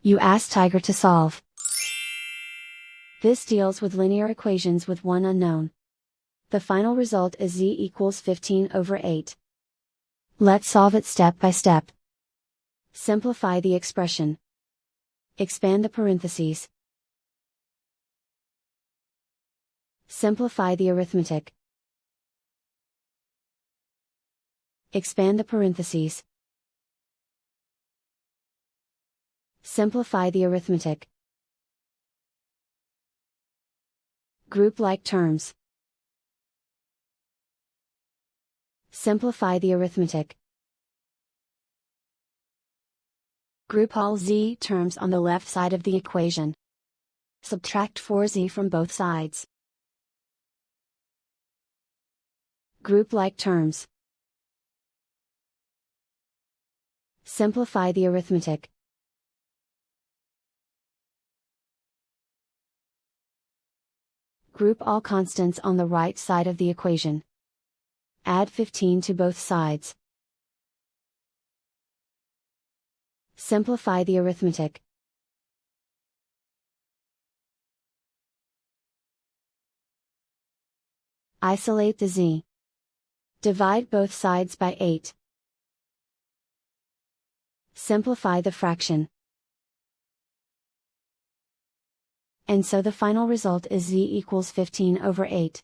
You ask Tiger to solve. This deals with linear equations with one unknown. The final result is z equals 15 over 8. Let's solve it step by step. Simplify the expression. Expand the parentheses. Simplify the arithmetic. Expand the parentheses. Simplify the arithmetic. Group like terms. Simplify the arithmetic. Group all z terms on the left side of the equation. Subtract 4z from both sides. Group like terms. Simplify the arithmetic. Group all constants on the right side of the equation. Add 15 to both sides. Simplify the arithmetic. Isolate the z. Divide both sides by 8. Simplify the fraction. And so the final result is z equals 15 over 8.